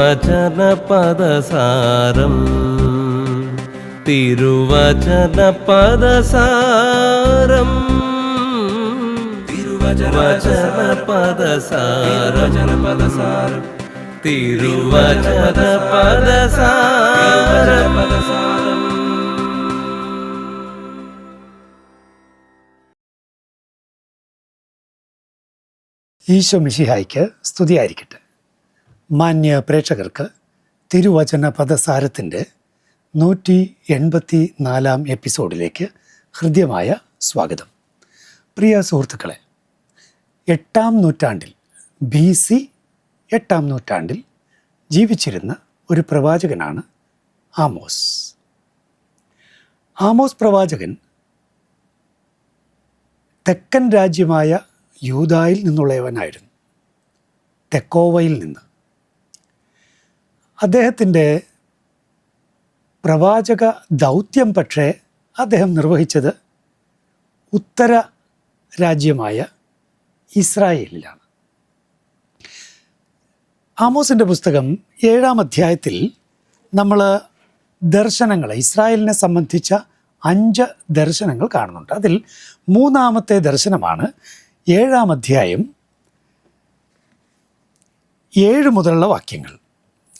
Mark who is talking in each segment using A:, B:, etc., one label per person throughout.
A: തിരുവചനപദസാരം തിരുവചനപദസാരം തിരുവചനപദസാരം തിരുവചനപദസാരം.
B: ഈശോ മിശിഹായ്ക്ക് സ്തുതിയായിരിക്കട്ടെ. മാന്യ പ്രേക്ഷകർക്ക് തിരുവചന പദസാരത്തിൻ്റെ 184 എപ്പിസോഡിലേക്ക് ഹൃദ്യമായ സ്വാഗതം. പ്രിയ സുഹൃത്തുക്കളെ, 8-ാം നൂറ്റാണ്ടിൽ BC 8-ാം നൂറ്റാണ്ടിൽ ജീവിച്ചിരുന്ന ഒരു പ്രവാചകനാണ് ആമോസ്. ആമോസ് പ്രവാചകൻ തെക്കൻ രാജ്യമായ യൂദായിൽ നിന്നുള്ളവനായിരുന്നു, തെക്കോവയിൽ നിന്ന്. അദ്ദേഹത്തിൻ്റെ പ്രവാചക ദൗത്യം പക്ഷേ അദ്ദേഹം നിർവഹിച്ചത് ഉത്തര രാജ്യമായ ഇസ്രായേലിലാണ്. ആമോസിൻ്റെ പുസ്തകം 7-ാം അധ്യായത്തിൽ നമ്മൾ ദർശനങ്ങൾ, ഇസ്രായേലിനെ സംബന്ധിച്ച 5 ദർശനങ്ങൾ കാണുന്നുണ്ട്. അതിൽ 3-ാമത്തെ ദർശനമാണ് 7-ാം അധ്യായം 7 മുതലുള്ള വാക്യങ്ങൾ.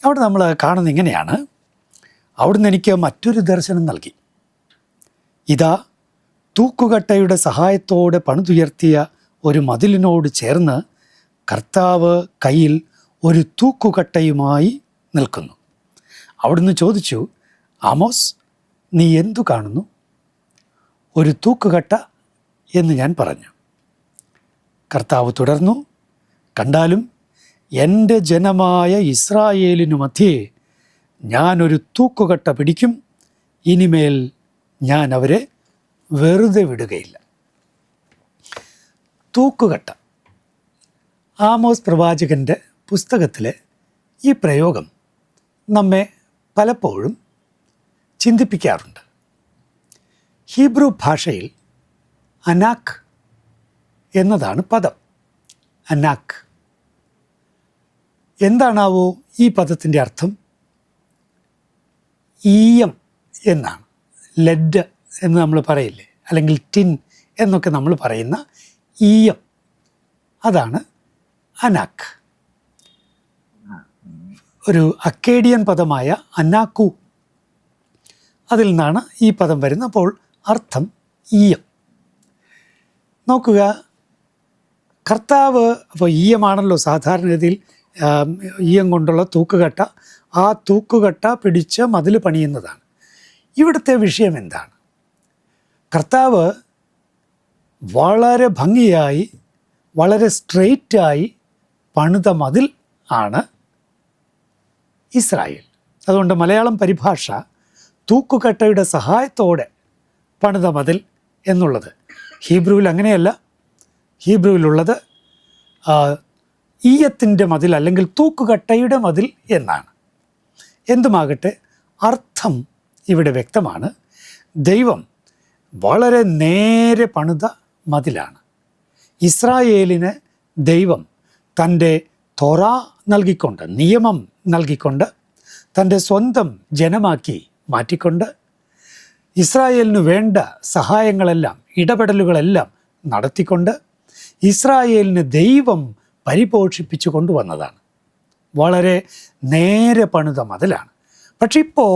B: അവിടെ നമ്മൾ കാണുന്നത് ഇങ്ങനെയാണ്: അവിടുന്ന് എനിക്ക് മറ്റൊരു ദർശനം നൽകി. ഇതാ, തൂക്കുകട്ടയുടെ സഹായത്തോടെ പണിതുയർത്തിയ ഒരു മതിലിനോട് ചേർന്ന് കർത്താവ് കയ്യിൽ ഒരു തൂക്കുകട്ടയുമായി നിൽക്കുന്നു. അവിടുന്ന് ചോദിച്ചു, ആമോസ്, നീ എന്തു കാണുന്നു? ഒരു തൂക്കുകട്ട എന്ന് ഞാൻ പറഞ്ഞു. കർത്താവ് തുടർന്നു, കണ്ടാലും എൻ്റെ ജനമായ ഇസ്രായേലിനു മധ്യേ ഞാനൊരു തൂക്കുകട്ട പിടിക്കും. ഇനിമേൽ ഞാൻ അവരെ വെറുതെ വിടുകയില്ല. തൂക്കുകട്ട. ആമോസ് പ്രവാചകൻ്റെ പുസ്തകത്തിലെ ഈ പ്രയോഗം നമ്മെ പലപ്പോഴും ചിന്തിപ്പിക്കാറുണ്ട്. ഹീബ്രു ഭാഷയിൽ അനാക്ക് എന്നതാണ് പദം. അനാക്ക്. എന്താണാവോ ഈ പദത്തിൻ്റെ അർത്ഥം? ഈയം എന്നാണ്. ലെഡ് എന്ന് നമ്മൾ പറയില്ലേ, അല്ലെങ്കിൽ ടിൻ എന്നൊക്കെ നമ്മൾ പറയുന്ന ഈയം, അതാണ് അനാക്ക്. ഒരു അക്കേഡിയൻ പദമായ അനാക്കു, അതിൽ നിന്നാണ് ഈ പദം വരുന്നത്. അപ്പോൾ അർത്ഥം ഈയം. നോക്കുക, കർത്താവ്, അപ്പോൾ ഈയമാണല്ലോ സാധാരണഗതിയിൽ ഈയം കൊണ്ടുള്ള തൂക്കുകട്ട. ആ തൂക്കുകട്ട പിടിച്ച് മതിൽ പണിയുന്നതാണ്. ഇവിടുത്തെ വിഷയം എന്താണ്? കർത്താവ് വളരെ ഭംഗിയായി, വളരെ സ്ട്രെയിറ്റായി പണിത മതിൽ ആണ് ഇസ്രായേൽ. അതുകൊണ്ട് മലയാളം പരിഭാഷ തൂക്കുകട്ടയുടെ സഹായത്തോടെ പണിത മതിൽ എന്നുള്ളത്. ഹീബ്രുവിൽ അങ്ങനെയല്ല. ഹീബ്രുവിലുള്ളത് ഈയത്തിൻ്റെ മതിൽ അല്ലെങ്കിൽ തൂക്കുകട്ടയുടെ മതിൽ എന്നാണ്. എന്തുമാകട്ടെ, അർത്ഥം ഇവിടെ വ്യക്തമാണ്. ദൈവം വളരെ നേരെ പണിത മതിലാണ്. ഇസ്രായേലിന് ദൈവം തൻ്റെ തോറ നൽകിക്കൊണ്ട്, നിയമം നൽകിക്കൊണ്ട്, തൻ്റെ സ്വന്തം ജനമാക്കി മാറ്റിക്കൊണ്ട്, ഇസ്രായേലിന് വേണ്ട സഹായങ്ങളെല്ലാം, ഇടപെടലുകളെല്ലാം നടത്തിക്കൊണ്ട് ഇസ്രായേലിന് ദൈവം പരിപോഷിപ്പിച്ചു കൊണ്ടുവന്നതാണ്. വളരെ നേരെ പണിത മതിലാണ്. പക്ഷെ ഇപ്പോൾ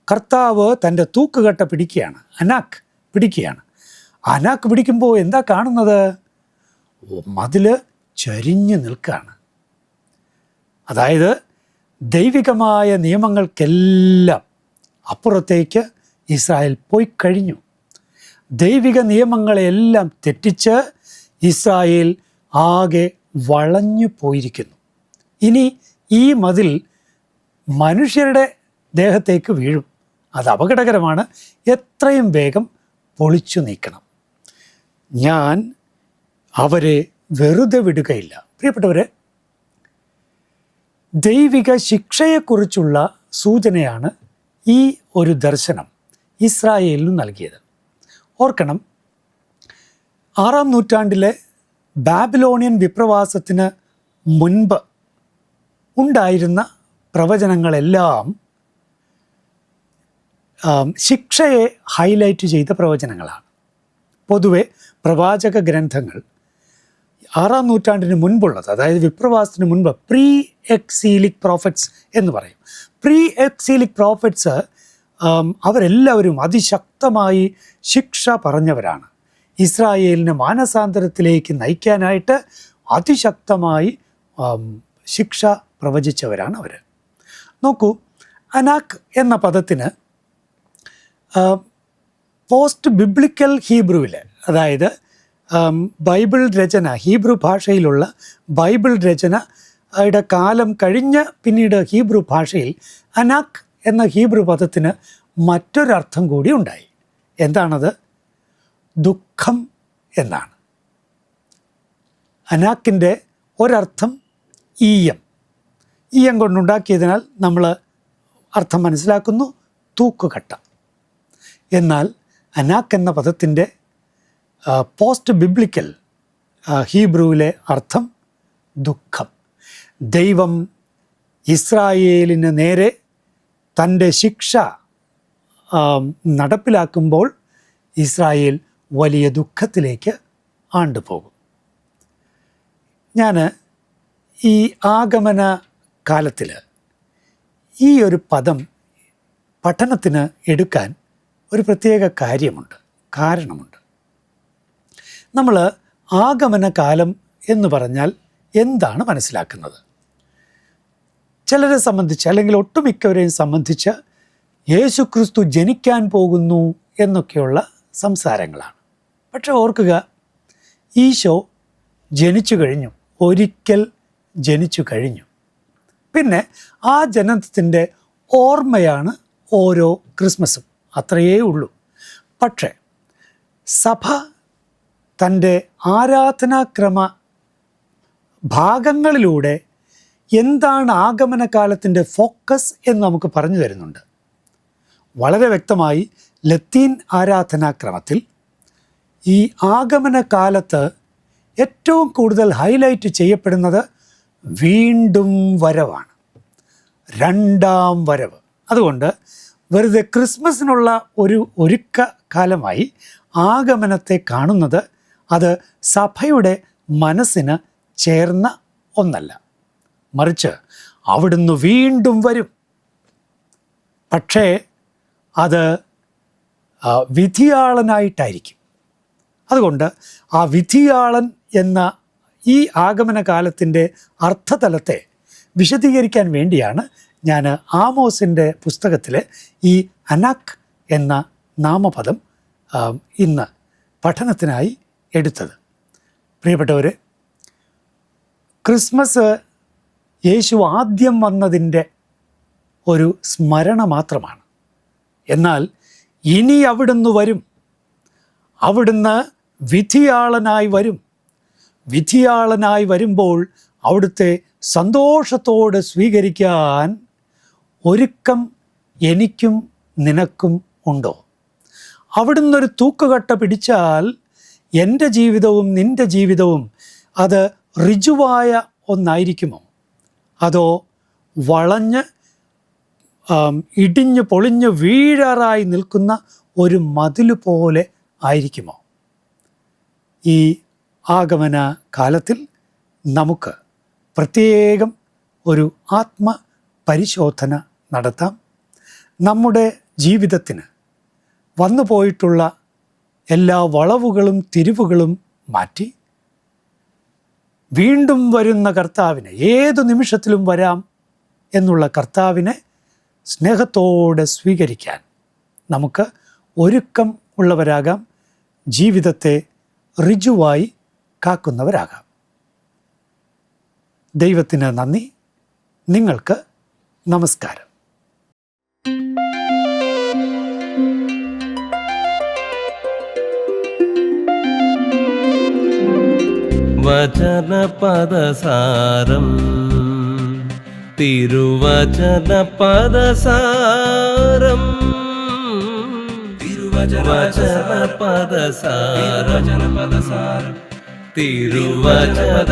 B: കർത്താവ് തൻ്റെ തൂക്കുകട്ട പിടിക്കുകയാണ്, അനാക്ക് പിടിക്കുകയാണ്. അനാക്ക് പിടിക്കുമ്പോൾ എന്താ കാണുന്നത്? മതിൽ ചരിഞ്ഞു നിൽക്കുകയാണ്. അതായത് ദൈവികമായ നിയമങ്ങൾക്കെല്ലാം അപ്പുറത്തേക്ക് ഇസ്രായേൽ പോയി കഴിഞ്ഞു. ദൈവിക നിയമങ്ങളെല്ലാം തെറ്റിച്ച് ഇസ്രായേൽ ആകെ വളഞ്ഞു പോയിരിക്കുന്നു. ഇനി ഈ മതിൽ മനുഷ്യരുടെ ദേഹത്തേക്ക് വീഴും. അത് അപകടകരമാണ്. എത്രയും വേഗം പൊളിച്ചു നീക്കണം. ഞാൻ അവരെ വെറുതെ വിടുകയില്ല. പ്രിയപ്പെട്ടവരെ, ദൈവിക ശിക്ഷയെക്കുറിച്ചുള്ള സൂചനയാണ് ഈ ഒരു ദർശനം ഇസ്രായേലിന് നൽകിയത്. ഓർക്കണം, 6-ാം നൂറ്റാണ്ടിലെ ബാബിലോണിയൻ വിപ്രവാസത്തിന് മുൻപ് ഉണ്ടായിരുന്ന പ്രവചനങ്ങളെല്ലാം ശിക്ഷയെ ഹൈലൈറ്റ് ചെയ്ത പ്രവചനങ്ങളാണ്. പൊതുവെ പ്രവാചക ഗ്രന്ഥങ്ങൾ 6-ാം നൂറ്റാണ്ടിന് മുൻപുള്ളത്, അതായത് വിപ്രവാസത്തിന് മുൻപ് പ്രീ എക്സീലിക് പ്രോഫറ്റ്സ് എന്ന് പറയും. പ്രീ എക്സീലിക് പ്രോഫറ്റ്സ് അവരെല്ലാവരും അതിശക്തമായി ശിക്ഷ പറഞ്ഞവരാണ്. ഇസ്രായേലിനെ മാനസാന്തരത്തിലേക്ക് നയിക്കാനായിട്ട് അതിശക്തമായി ശിക്ഷ പ്രവചിച്ചവരാണ് അവർ. നോക്കൂ, അനാക്ക് എന്ന പദത്തിന് പോസ്റ്റ് ബിബ്ലിക്കൽ ഹീബ്രുവിൽ, അതായത് ബൈബിൾ രചന, ഹീബ്രു ഭാഷയിലുള്ള ബൈബിൾ രചനയുടെ കാലം കഴിഞ്ഞ് പിന്നീട് ഹീബ്രു ഭാഷയിൽ അനാക്ക് എന്ന ഹീബ്രു പദത്തിന് മറ്റൊരർത്ഥം കൂടി ഉണ്ടായി. എന്താണത്? ദുഃഖം എന്നാണ്. അനാക്കിൻ്റെ ഒരർത്ഥം ഈയം കൊണ്ടുണ്ടാക്കിയതിനാൽ നമ്മൾ അർത്ഥം മനസ്സിലാക്കുന്നു, തൂക്കുകട്ട. എന്നാൽ അനാക്ക് എന്ന പദത്തിൻ്റെ പോസ്റ്റ് ബിബ്ലിക്കൽ ഹീബ്രുവിലെ അർത്ഥം ദുഃഖം. ദൈവം ഇസ്രായേലിന് നേരെ തൻ്റെ ശിക്ഷ നടപ്പിലാക്കുമ്പോൾ ഇസ്രായേൽ വലിയ ദുഃഖത്തിലേക്ക് ആണ്ടുപോകും. ഞാൻ ഈ ആഗമന കാലത്തിൽ ഈ ഒരു പദം പഠനത്തിന് എടുക്കാൻ ഒരു പ്രത്യേക കാരണമുണ്ട്. നമ്മൾ ആഗമന കാലം എന്ന് പറഞ്ഞാൽ എന്താണ് മനസ്സിലാക്കുന്നത്? ചിലരെ സംബന്ധിച്ച്, അല്ലെങ്കിൽ ഒട്ടുമിക്കവരെയും സംബന്ധിച്ച്, യേശു ക്രിസ്തു ജനിക്കാൻ പോകുന്നു എന്നൊക്കെയുള്ള സംസാരങ്ങളാണ്. പക്ഷെ ഓർക്കുക, ഈശോ ജനിച്ചു കഴിഞ്ഞു, ഒരിക്കൽ ജനിച്ചു കഴിഞ്ഞു. പിന്നെ ആ ജനനത്തിൻ്റെ ഓർമ്മയാണ് ഓരോ ക്രിസ്മസും, അത്രയേ ഉള്ളൂ. പക്ഷേ സഭ തൻ്റെ ആരാധനാക്രമ ഭാഗങ്ങളിലൂടെ എന്താണ് ആഗമനകാലത്തിൻ്റെ ഫോക്കസ് എന്ന് നമുക്ക് പറഞ്ഞു തരുന്നുണ്ട്. വളരെ വ്യക്തമായി ലത്തീൻ ആരാധനാക്രമത്തിൽ ഈ ആഗമനകാലത്ത് ഏറ്റവും കൂടുതൽ ഹൈലൈറ്റ് ചെയ്യപ്പെടുന്നത് വീണ്ടും വരവാണ്, രണ്ടാം വരവ്. അതുകൊണ്ട് വെറുതെ ക്രിസ്മസിനുള്ള ഒരു ഒരുക്ക കാലമായി ആഗമനത്തെ കാണുന്നത് അത് സഭയുടെ മനസ്സിന് ചേർന്ന ഒന്നല്ല. മറിച്ച് അവിടുന്ന് വീണ്ടും വരും. പക്ഷേ അത് വിധിയാളനായിട്ടായിരിക്കും. അതുകൊണ്ട് ആ വിധിയാളൻ എന്ന ഈ ആഗമന കാലത്തിൻ്റെ അർത്ഥതലത്തെ വിശദീകരിക്കാൻ വേണ്ടിയാണ് ഞാൻ ആമോസിൻ്റെ പുസ്തകത്തിൽ ഈ അനാക്ക് എന്ന നാമപദം ഇന്ന് പഠനത്തിനായി എടുത്തത്. പ്രിയപ്പെട്ടവരെ, ക്രിസ്മസ് യേശു ആദ്യം വന്നതിൻ്റെ ഒരു സ്മരണ മാത്രമാണ്. എന്നാൽ ഇനി അവിടുന്ന് വരും, അവിടുന്ന് വിധിയാളനായി വരും. വിധിയാളനായി വരുമ്പോൾ അവിടുത്തെ സന്തോഷത്തോടെ സ്വീകരിക്കാൻ ഒരുക്കം എനിക്കും നിനക്കും ഉണ്ടോ? അവിടുന്ന് ഒരു തൂക്കുകട്ട പിടിച്ചാൽ എൻ്റെ ജീവിതവും നിൻ്റെ ജീവിതവും അത് ഋജുവായ ഒന്നായിരിക്കുമോ? അതോ വളഞ്ഞ് ഇടിഞ്ഞ് പൊളിഞ്ഞ് വീഴാറായി നിൽക്കുന്ന ഒരു മതിൽ പോലെ ആയിരിക്കുമോ? ഈ ആഗമന കാലത്തിൽ നമുക്ക് പ്രത്യേകം ഒരു ആത്മപരിശോധന നടത്താം. നമ്മുടെ ജീവിതത്തിന് വന്നു പോയിട്ടുള്ള എല്ലാ വളവുകളും തിരിവുകളും മാറ്റി വീണ്ടും വരുന്ന കർത്താവിനെ, ഏതു നിമിഷത്തിലും വരാം എന്നുള്ള കർത്താവിനെ സ്നേഹത്തോടെ സ്വീകരിക്കാൻ നമുക്ക് ഒരുക്കം ഉള്ളവരാകാം. ജീവിതത്തെ ഋജുവായി കാക്കുന്നവരാകാം. ദൈവത്തിന് നന്ദി. നിങ്ങൾക്ക് നമസ്കാരം.
A: വചനപദസാരം തിരുവചനപദസാരം തിരുവചനപദസാരം